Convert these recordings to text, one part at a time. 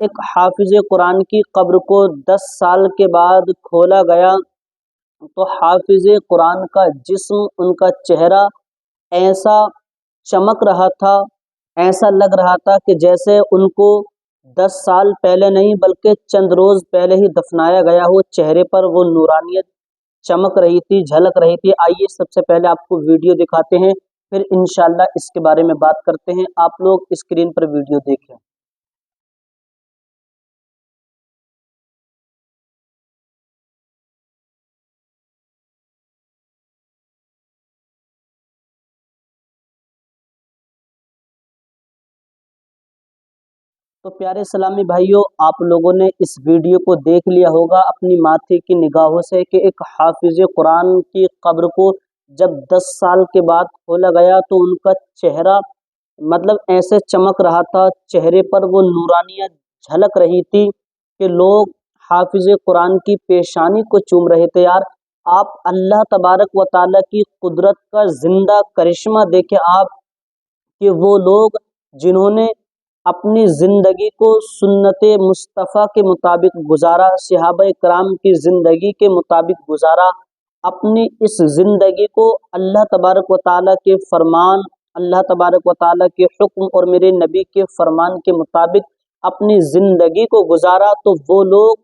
ایک حافظ قرآن کی قبر کو 10 سال کے بعد کھولا گیا تو حافظ قرآن کا جسم، ان کا چہرہ ایسا چمک رہا تھا، ایسا لگ رہا تھا کہ جیسے ان کو 10 سال پہلے نہیں بلکہ چند روز پہلے ہی دفنایا گیا ہو۔ چہرے پر وہ نورانیت چمک رہی تھی، جھلک رہی تھی۔ آئیے سب سے پہلے آپ کو ویڈیو دکھاتے ہیں، پھر انشاءاللہ اس کے بارے میں بات کرتے ہیں۔ آپ لوگ اسکرین پر ویڈیو دیکھیں۔ تو پیارے اسلامی بھائیوں، آپ لوگوں نے اس ویڈیو کو دیکھ لیا ہوگا اپنی ماتھے کی نگاہوں سے کہ ایک حافظ قرآن کی قبر کو جب 10 سال کے بعد کھولا گیا تو ان کا چہرہ ایسے چمک رہا تھا، چہرے پر وہ نورانیت جھلک رہی تھی کہ لوگ حافظ قرآن کی پیشانی کو چوم رہے تھے۔ یار آپ اللہ تبارک و تعالیٰ کی قدرت کا زندہ کرشمہ دیکھیں آپ، کہ وہ لوگ جنہوں نے اپنی زندگی کو سنت مصطفیٰ کے مطابق گزارا، صحابہ کرام کی زندگی کے مطابق گزارا، اپنی اس زندگی کو اللہ تبارک و تعالیٰ کے فرمان، اللہ تبارک و تعالیٰ کے حکم اور میرے نبی کے فرمان کے مطابق اپنی زندگی کو گزارا، تو وہ لوگ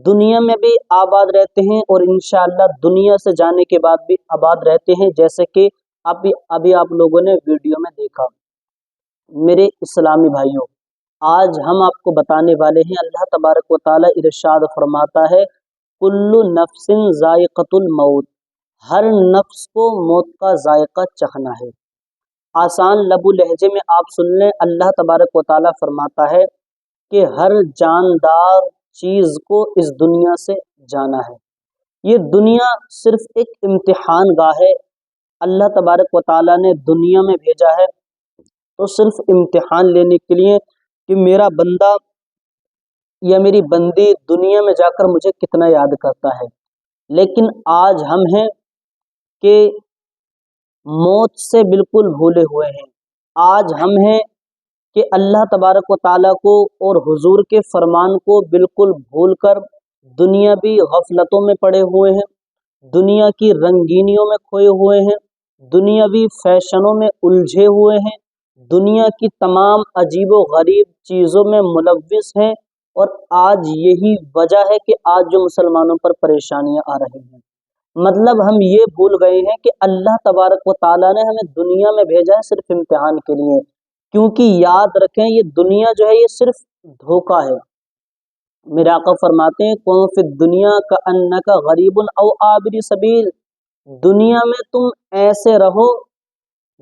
دنیا میں بھی آباد رہتے ہیں اور انشاءاللہ دنیا سے جانے کے بعد بھی آباد رہتے ہیں، جیسے کہ ابھی آپ لوگوں نے ویڈیو میں دیکھا۔ میرے اسلامی بھائیوں، آج ہم آپ کو بتانے والے ہیں، اللہ تبارک و تعالیٰ ارشاد فرماتا ہے کل نفس ذائقۃ الموت، ہر نفس کو موت کا ذائقہ چکھنا ہے۔ آسان لب و لہجے میں آپ سن لیں، اللہ تبارک و تعالیٰ فرماتا ہے کہ ہر جاندار چیز کو اس دنیا سے جانا ہے۔ یہ دنیا صرف ایک امتحان گاہ ہے، اللہ تبارک و تعالیٰ نے دنیا میں بھیجا ہے تو صرف امتحان لینے کے لیے کہ میرا بندہ یا میری بندی دنیا میں جا کر مجھے کتنا یاد کرتا ہے۔ لیکن آج ہم ہیں کہ موت سے بالکل بھولے ہوئے ہیں۔ آج ہم ہیں کہ اللہ تبارک و تعالیٰ کو اور حضور کے فرمان کو بالکل بھول کر دنیاوی غفلتوں میں پڑے ہوئے ہیں، دنیا کی رنگینیوں میں کھوئے ہوئے ہیں، دنیاوی فیشنوں میں الجھے ہوئے ہیں، دنیا کی تمام عجیب و غریب چیزوں میں ملوث ہیں، اور آج یہی وجہ ہے کہ آج جو مسلمانوں پر پریشانیاں آ رہی ہیں۔ ہم یہ بھول گئے ہیں کہ اللہ تبارک و تعالیٰ نے ہمیں دنیا میں بھیجا ہے صرف امتحان کے لیے، کیونکہ یاد رکھیں یہ دنیا جو ہے یہ صرف دھوکہ ہے۔ میرے آقا فرماتے ہیں کون فی الدنیا کأنک غریب او عابر سبیل، دنیا میں تم ایسے رہو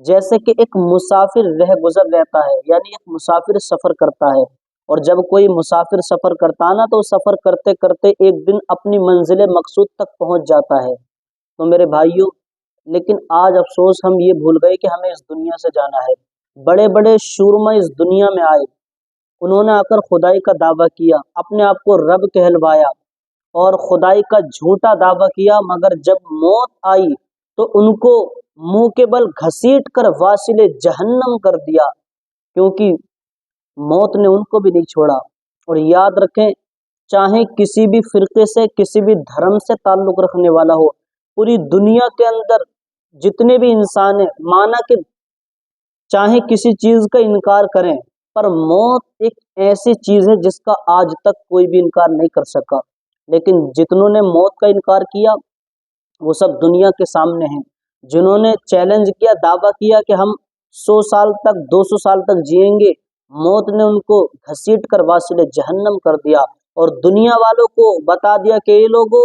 جیسے کہ ایک مسافر رہ گزر رہتا ہے، یعنی ایک مسافر سفر کرتا ہے، اور جب کوئی مسافر سفر کرتا ہے نا تو سفر کرتے کرتے ایک دن اپنی منزل مقصود تک پہنچ جاتا ہے۔ تو میرے بھائیوں، لیکن آج افسوس ہم یہ بھول گئے کہ ہمیں اس دنیا سے جانا ہے۔ بڑے بڑے شورما اس دنیا میں آئے، انہوں نے آ کر خدائی کا دعویٰ کیا، اپنے آپ کو رب کہلوایا اور خدائی کا جھوٹا دعویٰ کیا، مگر جب موت آئی تو ان کو منہ کے بل گھسیٹ کر واصل جہنم کر دیا، کیونکہ موت نے ان کو بھی نہیں چھوڑا۔ اور یاد رکھیں، چاہے کسی بھی فرقے سے، کسی بھی دھرم سے تعلق رکھنے والا ہو، پوری دنیا کے اندر جتنے بھی انسان ہیں، مانا کہ چاہے کسی چیز کا انکار کریں، پر موت ایک ایسی چیز ہے جس کا آج تک کوئی بھی انکار نہیں کر سکا۔ لیکن جتنوں نے موت کا انکار کیا وہ سب دنیا کے سامنے ہیں، جنہوں نے چیلنج کیا، دعویٰ کیا کہ ہم 100 سال تک 200 سال تک جئیں گے، موت نے ان کو گھسیٹ کر واصل جہنم کر دیا، اور دنیا والوں کو بتا دیا کہ یہ لوگوں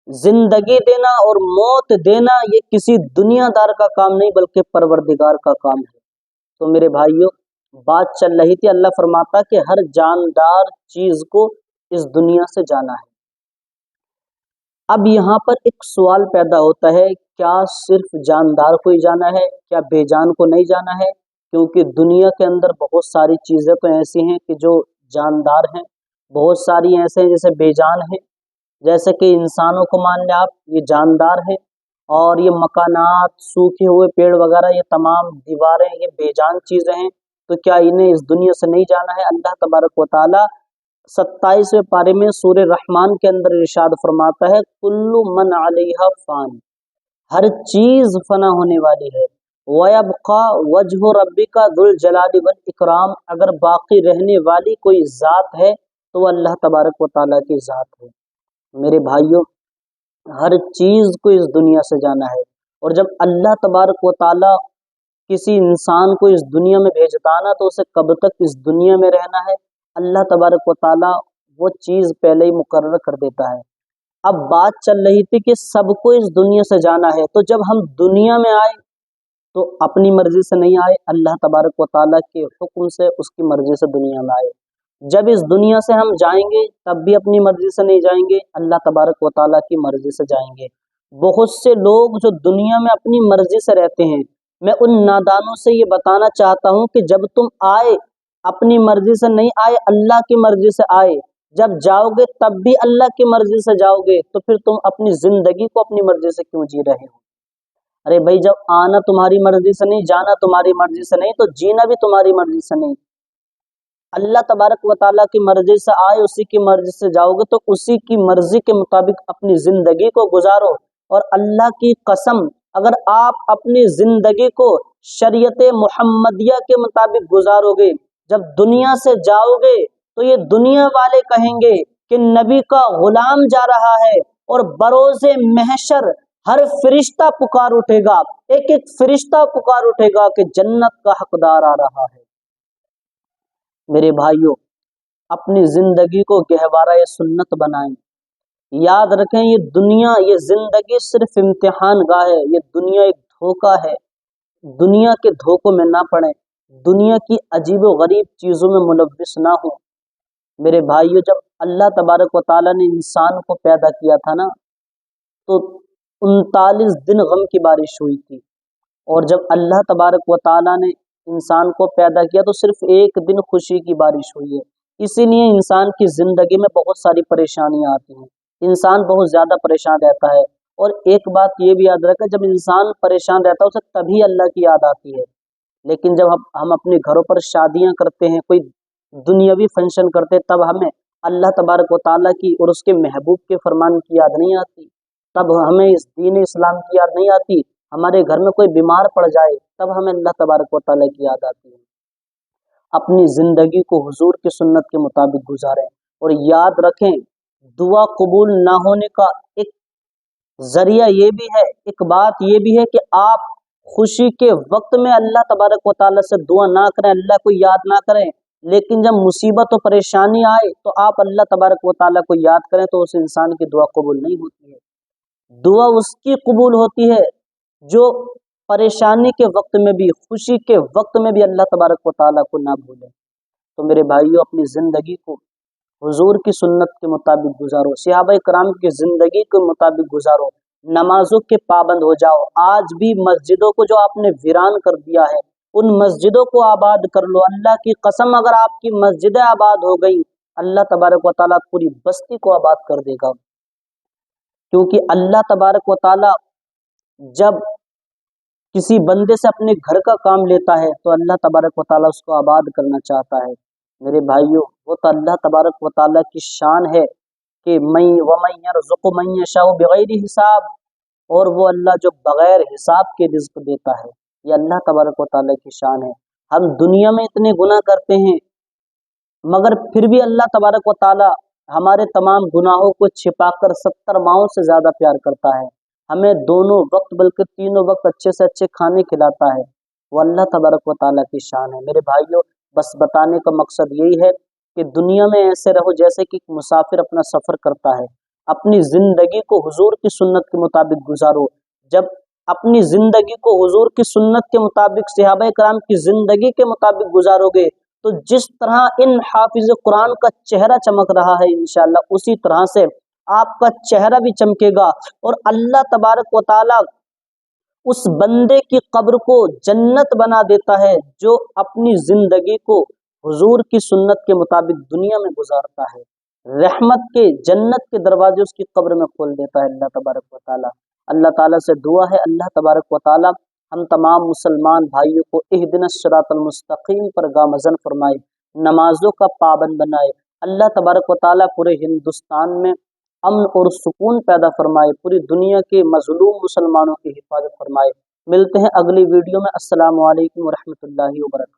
زندگی دینا اور موت دینا یہ کسی دنیا دار کا کام نہیں بلکہ پروردگار کا کام ہے۔ تو میرے بھائیوں، بات چل رہی تھی، اللہ فرماتا کہ ہر جاندار چیز کو اس دنیا سے جانا ہے۔ اب یہاں پر ایک سوال پیدا ہوتا ہے، کیا صرف جاندار کو ہی جانا ہے، کیا بے جان کو نہیں جانا ہے؟ کیونکہ دنیا کے اندر بہت ساری چیزیں تو ایسی ہیں کہ جو جاندار ہیں، بہت ساری ایسے ہیں جیسے بے جان ہیں، جیسے کہ انسانوں کو مان لیں آپ، یہ جاندار ہیں، اور یہ مکانات، سوکھے ہوئے پیڑ وغیرہ، یہ تمام دیواریں، یہ بے جان چیزیں ہیں۔ तो क्या इन्हें इस दुनिया से नहीं जाना है? अल्लाह तबारक व ताला 27वें पारे में सूरह रहमान के अंदर इरशाद फरमाता है, कुल्लु मन अलैहा फान, हर चीज फना होने वाली है, वयबका वजहु रब्बिका दुल जलाली वल इकराम, अगर बाकी रहने वाली कोई जात है तो वह अल्लाह तबारक व ताला की जात है। मेरे भाइयों, हर चीज को इस दुनिया से जाना है, और जब अल्लाह तबारक व ताला किसी इंसान को इस दुनिया में भेजता है ना, तो उसे कब तक इस दुनिया में रहना है अल्लाह तबारक व ताला वो चीज पहले ही मुकर्रर कर देता है। अब बात चल रही थी कि सबको इस दुनिया से जाना है, तो जब हम दुनिया में आए तो अपनी मर्जी से नहीं आए, अल्लाह तबारक व ताला के हुक्म से, उसकी मर्जी से दुनिया में आए। जब इस दुनिया से हम जाएंगे तब भी अपनी मर्जी से नहीं जाएंगे, अल्लाह तबारक व ताला की मर्जी से जाएंगे। बहुत से लोग जो दुनिया में अपनी मर्जी से रहते हैं, मैं उन नादानों से ये बताना चाहता हूँ कि जब तुम आए अपनी मर्जी से नहीं आए, अल्लाह की मर्जी से आए। जब जाओगे तब भी अल्लाह की मर्जी से जाओगे, तो फिर तुम अपनी जिंदगी को अपनी मर्जी से क्यों जी रहे हो? अरे भाई, जब आना तुम्हारी मर्जी से नहीं, जाना तुम्हारी मर्जी से नहीं, तो जीना भी तुम्हारी मर्जी से नहीं। अल्लाह तबारक व ताला की मर्जी से आए, उसी की मर्जी से जाओगे, तो उसी की मर्जी के मुताबिक अपनी जिंदगी को गुजारो। और अल्लाह की कसम, अगर आप अपनी जिंदगी को शरीयत मुहम्मदिया के मुताबिक गुजारोगे, जब दुनिया से जाओगे तो ये दुनिया वाले कहेंगे कि नबी का गुलाम जा रहा है, और बरोज़े महशर हर फरिश्ता पुकार उठेगा, एक एक फरिश्ता पुकार उठेगा कि जन्नत का हकदार आ रहा है। मेरे भाइयों, अपनी जिंदगी को गहवारा सुन्नत बनाएं। याद रखें, ये दुनिया, ये जिंदगी सिर्फ इम्तिहान गाह है, ये दुनिया एक धोखा है। दुनिया के धोखों में ना पड़े, दुनिया की अजीब व गरीब चीजों में मुलव्विस ना हो। मेरे भाइयों, जब अल्लाह तबारक व ताला ने इंसान को पैदा किया था ना, तो 39 दिन गम की बारिश हुई थी, और जब अल्लाह तबारक व ताला ने इंसान को पैदा किया तो सिर्फ एक दिन खुशी की बारिश हुई है। इसीलिए इंसान की जिंदगी में बहुत सारी परेशानियां आती हैं, इंसान बहुत ज्यादा परेशान रहता है। और एक बात ये भी याद रखें, जब इंसान परेशान रहता है उसे तभी अल्लाह की याद आती है। लेकिन जब हम अपने घरों पर शादियां करते हैं, कोई दुनियावी फंक्शन करते हैं, तब हमें अल्लाह तबारक व ताला की और उसके महबूब के फरमान की याद नहीं आती, तब हमें इस दीन इस्लाम की याद नहीं आती। हमारे घर में कोई बीमार पड़ जाए तब हमें अल्लाह तबारक व ताला की याद आती है। अपनी जिंदगी को हुजूर की सुन्नत के मुताबिक गुजारें, और याद रखें, दुआ कबूल ना होने का एक जरिया ये भी है, एक बात ये भी है कि आप खुशी के वक्त में अल्लाह तबारक व ताला से दुआ ना करें, अल्लाह को याद ना करें, लेकिन जब मुसीबत और परेशानी आए तो आप अल्लाह तबारक व ताला को याद करें, तो उस इंसान की दुआ कबूल नहीं होती है। दुआ उसकी कबूल होती है जो परेशानी के वक्त में भी, खुशी के वक्त में भी अल्लाह तबारक व ताला को ना भूले। तो मेरे भाइयों, अपनी जिंदगी को हुजूर की सुन्नत के मुताबिक गुजारो, सहाबा कराम की जिंदगी के मुताबिक गुजारो, नमाजों के पाबंद हो जाओ। आज भी मस्जिदों को जो आपने वीरान कर दिया है, उन मस्जिदों को आबाद कर लो। अल्लाह की कसम, अगर आपकी मस्जिदें आबाद हो गई, अल्लाह तबारक व ताला पूरी बस्ती को आबाद कर देगा। क्योंकि अल्लाह तबारक व ताला जब किसी बंदे से अपने घर का काम लेता है तो अल्लाह तबारक व ताला उसको आबाद करना चाहता है। मेरे भाइयों, वो तो अल्लाह तबारक व ताला की शान है कि मई वमन यरज़ुक़ु मन यशाउ बिगैरि हिसाब, और वो अल्लाह जो बगैर हिसाब के रिज़्क़ देता है, ये अल्लाह तबारक व ताला की शान है। हम दुनिया में इतने गुनाह करते हैं, मगर फिर भी अल्लाह तबारक व ताला हमारे तमाम गुनाहों को छिपाकर 70 माओं से ज्यादा प्यार करता है। हमें दोनों वक्त बल्कि तीनों वक्त अच्छे से अच्छे खाने खिलाता है। वो अल्लाह तबारक व ताला की शान है। मेरे भाइयों, बस बताने का मकसद यही है कि दुनिया में ऐसे रहो जैसे कि मुसाफिर अपना सफर करता है। अपनी जिंदगी को हुजूर की सुन्नत के मुताबिक गुजारो। जब अपनी जिंदगी को हुजूर की सुन्नत के मुताबिक, सहाबा कराम की जिंदगी के मुताबिक गुजारोगे, तो जिस तरह इन हाफिज कुरान का चेहरा चमक रहा है, इंशाअल्लाह उसी तरह से आपका चेहरा भी चमकेगा, और अल्लाह तबारक व ताला उस बंदे की कब्र को जन्नत बना देता है जो अपनी जिंदगी को हुजूर की सुन्नत के मुताबिक दुनिया में गुजारता है। रहमत के, जन्नत के दरवाजे उसकी कब्र में खोल देता है अल्लाह तबारक व ताला। अल्लाह ताला से दुआ है, अल्लाह तबारक व ताला ہم تمام مسلمان بھائیوں کو اہدنا الصراط المستقیم پر گامزن فرمائے، نمازوں کا پابند بنائے۔ اللہ تبارک و تعالیٰ پورے ہندوستان میں امن اور سکون پیدا فرمائے، پوری دنیا کے مظلوم مسلمانوں کی حفاظت فرمائے۔ ملتے ہیں اگلی ویڈیو میں۔ السلام علیکم ورحمۃ اللہ وبرکاتہ۔